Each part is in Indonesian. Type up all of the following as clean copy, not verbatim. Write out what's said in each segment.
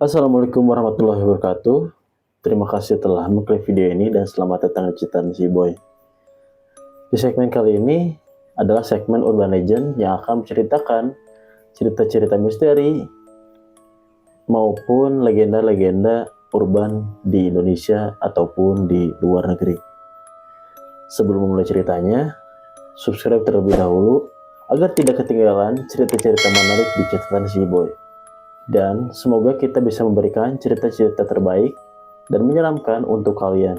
Assalamualaikum warahmatullahi wabarakatuh. Terima kasih telah mengklik video ini dan selamat datang di Cerita Si Boy. Di segmen kali ini adalah segmen Urban Legend yang akan menceritakan cerita-cerita misteri maupun legenda-legenda urban di Indonesia ataupun di luar negeri. Sebelum memulai ceritanya, subscribe terlebih dahulu agar tidak ketinggalan cerita-cerita menarik di Catatan Si Boy. Dan semoga kita bisa memberikan cerita-cerita terbaik dan menyeramkan untuk kalian.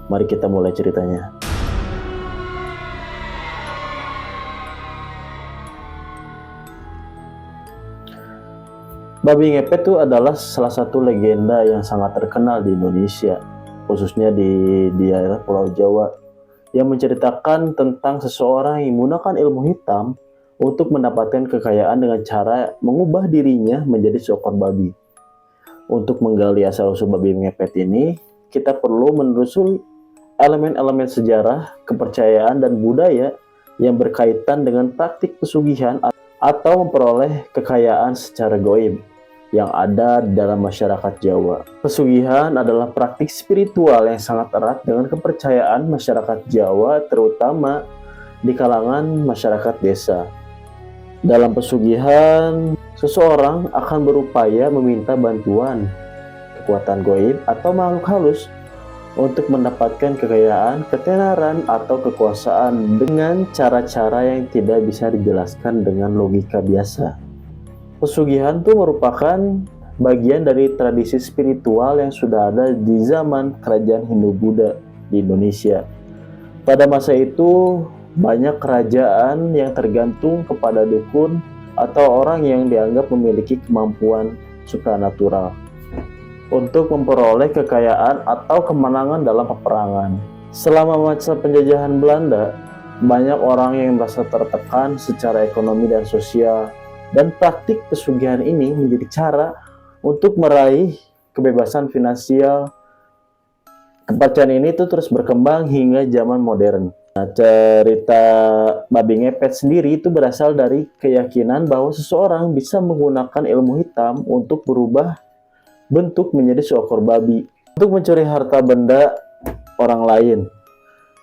Mari kita mulai ceritanya. Babi ngepet itu adalah salah satu legenda yang sangat terkenal di Indonesia, khususnya di daerah Pulau Jawa, yang menceritakan tentang seseorang yang menggunakan ilmu hitam untuk mendapatkan kekayaan dengan cara mengubah dirinya menjadi seekor babi. Untuk menggali asal-usul babi ngepet ini, kita perlu menelusuri elemen-elemen sejarah, kepercayaan, dan budaya yang berkaitan dengan praktik pesugihan atau memperoleh kekayaan secara gaib yang ada dalam masyarakat Jawa. Pesugihan adalah praktik spiritual yang sangat erat dengan kepercayaan masyarakat Jawa, terutama di kalangan masyarakat desa. Dalam pesugihan, seseorang akan berupaya meminta bantuan kekuatan gaib atau makhluk halus untuk mendapatkan kekayaan, ketenaran, atau kekuasaan dengan cara-cara yang tidak bisa dijelaskan dengan logika biasa. Pesugihan itu merupakan bagian dari tradisi spiritual yang sudah ada di zaman kerajaan Hindu-Buddha di Indonesia. Pada masa itu, banyak kerajaan yang tergantung kepada dukun atau orang yang dianggap memiliki kemampuan supranatural untuk memperoleh kekayaan atau kemenangan dalam peperangan. Selama masa penjajahan Belanda, banyak orang yang merasa tertekan secara ekonomi dan sosial, dan praktik pesugihan ini menjadi cara untuk meraih kebebasan finansial. Kepercayaan ini tuh terus berkembang hingga zaman modern. Nah, cerita babi ngepet sendiri itu berasal dari keyakinan bahwa seseorang bisa menggunakan ilmu hitam untuk berubah bentuk menjadi seekor babi untuk mencuri harta benda orang lain.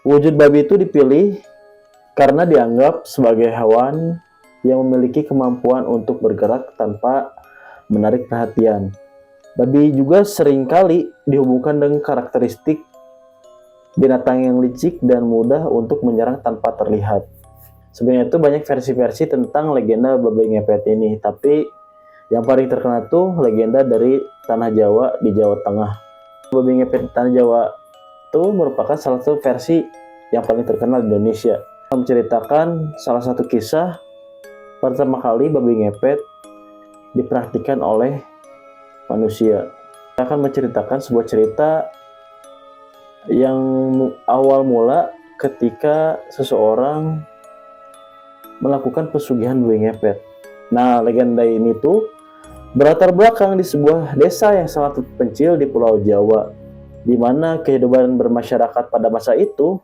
Wujud babi itu dipilih karena dianggap sebagai hewan yang memiliki kemampuan untuk bergerak tanpa menarik perhatian. Babi juga seringkali dihubungkan dengan karakteristik binatang yang licik dan mudah untuk menyerang tanpa terlihat. Sebenarnya itu banyak versi-versi tentang legenda babi ngepet ini, tapi yang paling terkenal tuh legenda dari tanah Jawa di Jawa Tengah. Babi ngepet tanah Jawa itu merupakan salah satu versi yang paling terkenal di Indonesia. Menceritakan salah satu kisah pertama kali babi ngepet dipraktikkan oleh manusia. Saya akan menceritakan sebuah cerita yang awal mula ketika seseorang melakukan pesugihan babi ngepet. Nah, legenda ini tuh berlatar belakang di sebuah desa yang sangat terpencil di Pulau Jawa, di mana kehidupan bermasyarakat pada masa itu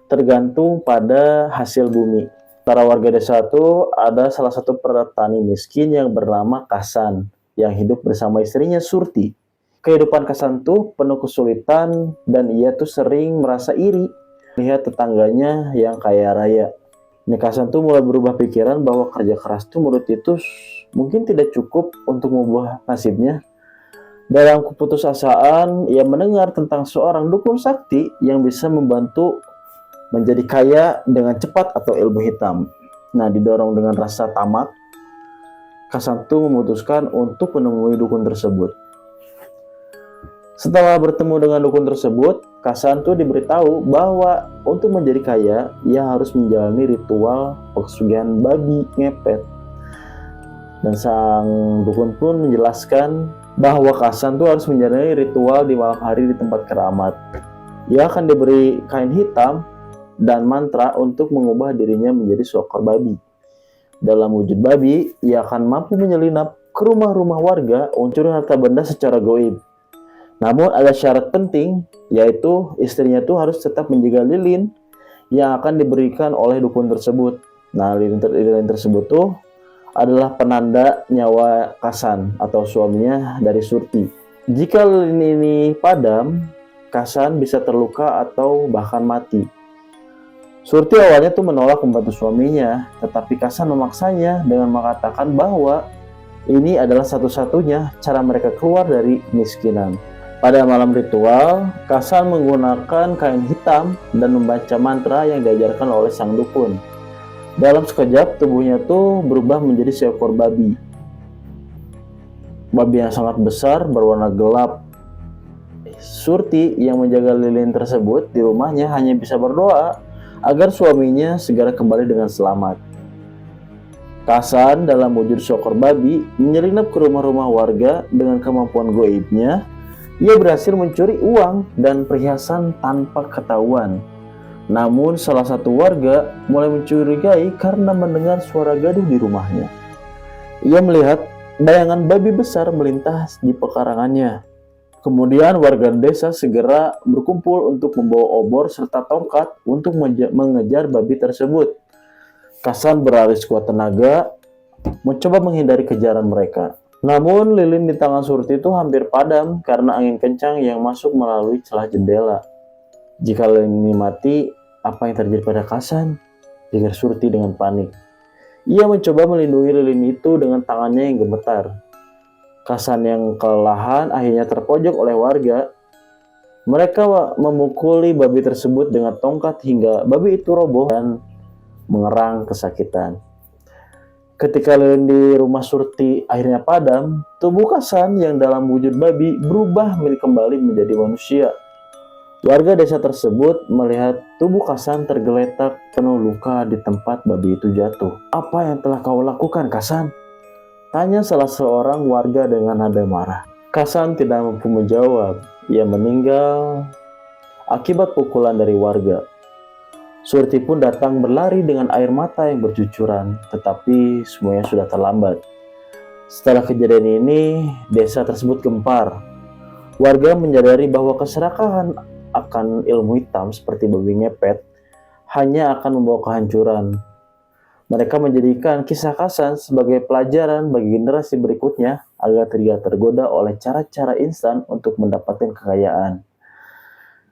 tergantung pada hasil bumi. Para warga desa itu ada salah satu petani miskin yang bernama Kasan, yang hidup bersama istrinya Surti. Kehidupan Kasan tuh penuh kesulitan dan ia tuh sering merasa iri melihat tetangganya yang kaya raya. Kasan tuh mulai berubah pikiran bahwa kerja keras tuh menurut itu mungkin tidak cukup untuk mengubah nasibnya. Dalam keputusasaan, ia mendengar tentang seorang dukun sakti yang bisa membantu menjadi kaya dengan cepat atau ilmu hitam. Nah, didorong dengan rasa tamak, Kasan tuh memutuskan untuk menemui dukun tersebut. Setelah bertemu dengan dukun tersebut, Kasan tuh diberitahu bahwa untuk menjadi kaya, ia harus menjalani ritual pesugihan babi ngepet. Dan sang dukun pun menjelaskan bahwa Kasan tuh harus menjalani ritual di malam hari di tempat keramat. Ia akan diberi kain hitam dan mantra untuk mengubah dirinya menjadi seekor babi. Dalam wujud babi, ia akan mampu menyelinap ke rumah-rumah warga untuk mencuri harta benda secara gaib. Namun ada syarat penting, yaitu istrinya tuh harus tetap menjaga lilin yang akan diberikan oleh dukun tersebut. Nah, lilin tersebut tuh adalah penanda nyawa Kasan atau suaminya dari Surti. Jika lilin ini padam, Kasan bisa terluka atau bahkan mati. Surti awalnya tuh menolak membantu suaminya, tetapi Kasan memaksanya dengan mengatakan bahwa ini adalah satu-satunya cara mereka keluar dari kemiskinan. Pada malam ritual, Kasan menggunakan kain hitam dan membaca mantra yang diajarkan oleh sang dukun. Dalam sekejap, tubuhnya tuh berubah menjadi seekor babi. Babi yang sangat besar berwarna gelap. Surti yang menjaga lilin tersebut di rumahnya hanya bisa berdoa agar suaminya segera kembali dengan selamat. Kasan dalam wujud seekor babi menyelinap ke rumah-rumah warga dengan kemampuan goibnya. Ia berhasil mencuri uang dan perhiasan tanpa ketahuan. Namun salah satu warga mulai mencurigai karena mendengar suara gaduh di rumahnya. Ia melihat bayangan babi besar melintas di pekarangannya. Kemudian warga desa segera berkumpul untuk membawa obor serta tongkat untuk mengejar babi tersebut. Kasan berlari sekuat tenaga, mencoba menghindari kejaran mereka. Namun lilin di tangan Surti itu hampir padam karena angin kencang yang masuk melalui celah jendela. Jika lilin ini mati, apa yang terjadi pada Kasan? Pikir Surti dengan panik. Ia mencoba melindungi lilin itu dengan tangannya yang gemetar. Kasan yang kelelahan akhirnya terpojok oleh warga. Mereka memukuli babi tersebut dengan tongkat hingga babi itu roboh dan mengerang kesakitan. Ketika lilin di rumah Surti akhirnya padam, tubuh Kasan yang dalam wujud babi berubah kembali menjadi manusia. Warga desa tersebut melihat tubuh Kasan tergeletak penuh luka di tempat babi itu jatuh. "Apa yang telah kau lakukan, Kasan?" tanya salah seorang warga dengan nada marah. Kasan tidak mampu menjawab. Ia meninggal akibat pukulan dari warga. Surti pun datang berlari dengan air mata yang bercucuran, tetapi semuanya sudah terlambat. Setelah kejadian ini, desa tersebut gempar. Warga menyadari bahwa keserakahan akan ilmu hitam seperti babi ngepet hanya akan membawa kehancuran. Mereka menjadikan kisah Kasan sebagai pelajaran bagi generasi berikutnya agar tidak tergoda oleh cara-cara instan untuk mendapatkan kekayaan.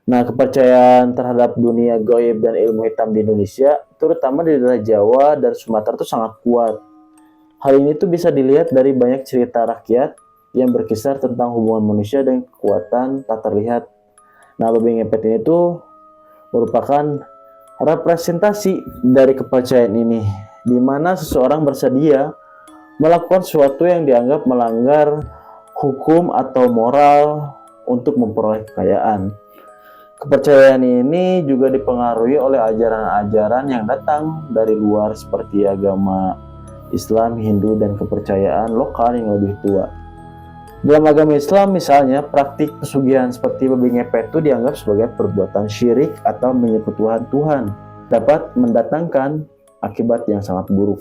Nah, kepercayaan terhadap dunia gaib dan ilmu hitam di Indonesia, terutama di daerah Jawa dan Sumatera itu sangat kuat. Hal ini tuh bisa dilihat dari banyak cerita rakyat yang berkisar tentang hubungan manusia dan kekuatan tak terlihat. Nah, babi ngepet ini tuh merupakan representasi dari kepercayaan ini, di mana seseorang bersedia melakukan sesuatu yang dianggap melanggar hukum atau moral untuk memperoleh kekayaan. Kepercayaan ini juga dipengaruhi oleh ajaran-ajaran yang datang dari luar seperti agama Islam, Hindu, dan kepercayaan lokal yang lebih tua. Dalam agama Islam misalnya, praktik pesugihan seperti babi ngepet itu dianggap sebagai perbuatan syirik atau menyekutukan Tuhan, dapat mendatangkan akibat yang sangat buruk.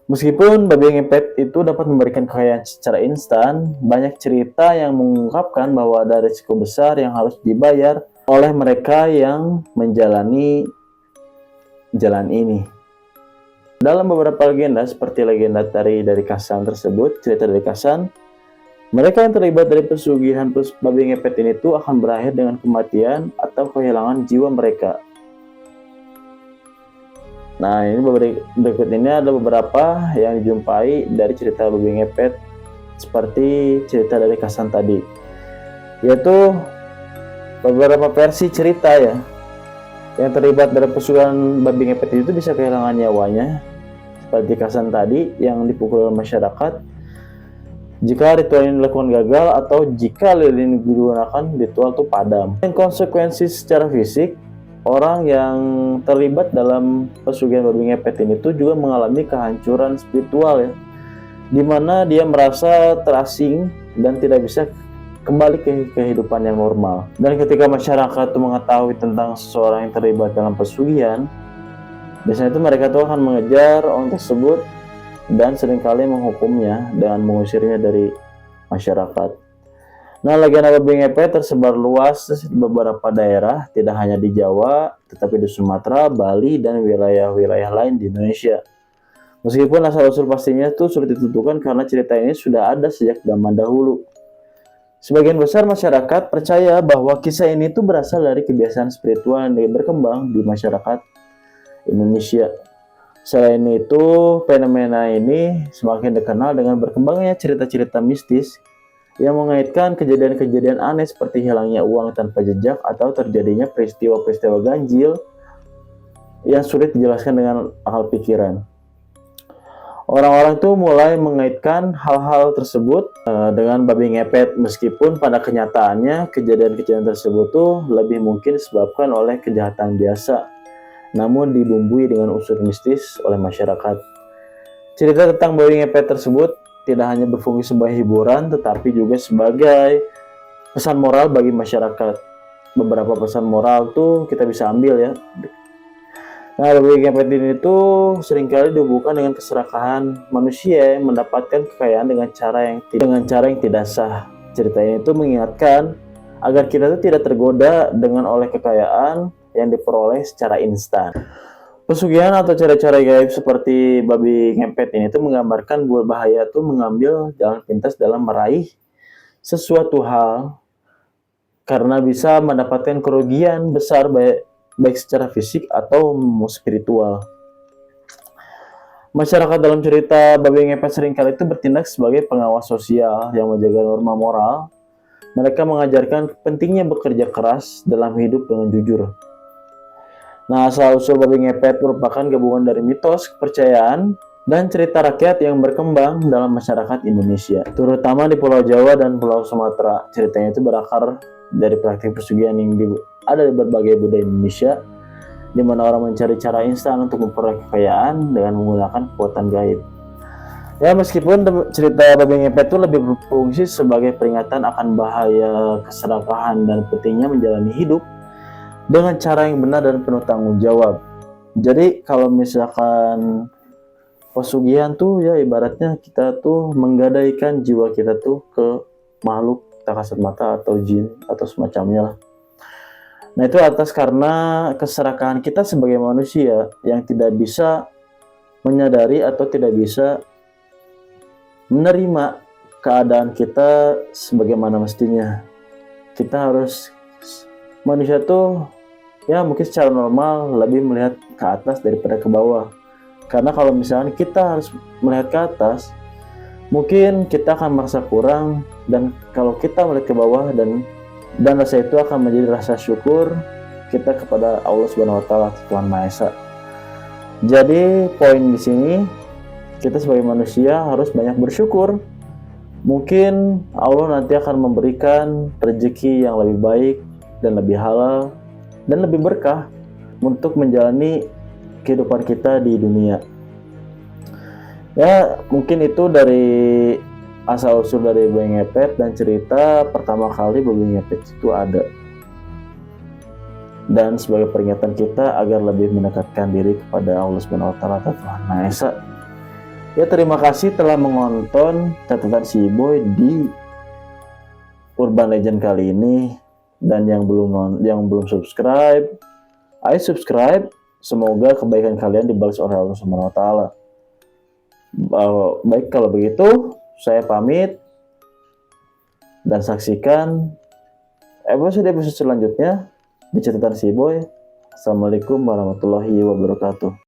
Meskipun babi ngepet itu dapat memberikan kekayaan secara instan, banyak cerita yang mengungkapkan bahwa ada risiko besar yang harus dibayar oleh mereka yang menjalani jalan ini. Dalam beberapa legenda, seperti legenda dari Kasan tersebut, cerita dari Kasan, mereka yang terlibat dari pesugihan babi ngepet ini tuh akan berakhir dengan kematian atau kehilangan jiwa mereka. Nah, ini berikut ini ada beberapa yang dijumpai dari cerita babi ngepet seperti cerita dari Kasan tadi, yaitu beberapa versi cerita ya. Yang terlibat dari pesugihan babi ngepet itu bisa kehilangan nyawanya, seperti Kasan tadi yang dipukul oleh masyarakat jika ritual ini dilakukan gagal atau jika lilin digunakan ritual itu padam. Dan konsekuensi secara fisik, orang yang terlibat dalam pesugihan babi ngepet ini tuh juga mengalami kehancuran spiritual ya, di mana dia merasa terasing dan tidak bisa kembali ke kehidupan yang normal. Dan ketika masyarakat itu mengetahui tentang seseorang yang terlibat dalam pesugihan, biasanya itu mereka tuh akan mengejar orang tersebut dan seringkali menghukumnya dengan mengusirnya dari masyarakat. Nah, legenda babi ngepet tersebar luas di beberapa daerah, tidak hanya di Jawa, tetapi di Sumatera, Bali, dan wilayah-wilayah lain di Indonesia. Meskipun asal-usul pastinya tuh sulit ditentukan karena cerita ini sudah ada sejak zaman dahulu. Sebagian besar masyarakat percaya bahwa kisah ini tuh berasal dari kebiasaan spiritual yang berkembang di masyarakat Indonesia. Selain itu, fenomena ini semakin dikenal dengan berkembangnya cerita-cerita mistis yang mengaitkan kejadian-kejadian aneh seperti hilangnya uang tanpa jejak atau terjadinya peristiwa-peristiwa ganjil yang sulit dijelaskan dengan akal pikiran. Orang-orang tuh mulai mengaitkan hal-hal tersebut dengan babi ngepet, meskipun pada kenyataannya kejadian-kejadian tersebut tuh lebih mungkin disebabkan oleh kejahatan biasa, namun dibumbui dengan unsur mistis oleh masyarakat. Cerita tentang babi ngepet tersebut tidak hanya berfungsi sebagai hiburan, tetapi juga sebagai pesan moral bagi masyarakat. Beberapa pesan moral tuh kita bisa ambil ya. Nah, babi ngepet ini tuh seringkali dihubungkan dengan keserakahan manusia yang mendapatkan kekayaan dengan cara yang tidak sah. Cerita ini tuh mengingatkan agar kita tuh tidak tergoda dengan oleh kekayaan yang diperoleh secara instan. Pesugihan atau cara-cara gaib seperti babi ngepet ini tuh menggambarkan bahaya tuh mengambil jalan pintas dalam meraih sesuatu hal karena bisa mendapatkan kerugian besar baik secara fisik atau spiritual. Masyarakat dalam cerita babi ngepet seringkali itu bertindak sebagai pengawas sosial yang menjaga norma moral. Mereka mengajarkan pentingnya bekerja keras dalam hidup dengan jujur. Nah, asal-usul babi ngepet merupakan gabungan dari mitos, kepercayaan, dan cerita rakyat yang berkembang dalam masyarakat Indonesia, terutama di Pulau Jawa dan Pulau Sumatera. Ceritanya itu berakar dari praktik pesugihan yang ada di berbagai budaya Indonesia, di mana orang mencari cara instan untuk memperoleh kekayaan dengan menggunakan kekuatan gaib. Ya, meskipun cerita babi ngepet itu lebih berfungsi sebagai peringatan akan bahaya keserakahan dan pentingnya menjalani hidup dengan cara yang benar dan penuh tanggung jawab. Jadi kalau misalkan pesugihan tuh ya ibaratnya kita tuh menggadaikan jiwa kita tuh ke makhluk tak kasat mata atau jin atau semacamnya lah. Nah, itu atas karena keserakahan kita sebagai manusia yang tidak bisa menyadari atau tidak bisa menerima keadaan kita sebagaimana mestinya. Kita harus, manusia tuh ya mungkin secara normal lebih melihat ke atas daripada ke bawah. Karena kalau misalnya kita harus melihat ke atas, mungkin kita akan merasa kurang, dan kalau kita melihat ke bawah dan rasa itu akan menjadi rasa syukur kita kepada Allah Subhanahu wa taala, Tuhan Maha Esa. Jadi poin di sini kita sebagai manusia harus banyak bersyukur. Mungkin Allah nanti akan memberikan rezeki yang lebih baik dan lebih halal dan lebih berkah untuk menjalani kehidupan kita di dunia. Ya, mungkin itu dari asal-usul dari babi ngepet dan cerita pertama kali babi ngepet itu ada. Dan sebagai peringatan kita agar lebih mendekatkan diri kepada Allah Subhanahu wa taala, Tuhan Maha Esa. Ya, terima kasih telah menonton catatan si Boy di Urban Legend kali ini, dan yang belum subscribe, ayo subscribe. Semoga kebaikan kalian dibalas oleh Allah Subhanahu wa taala. Baik, kalau begitu saya pamit dan saksikan episode selanjutnya di catatan si Boy. Assalamualaikum warahmatullahi wabarakatuh.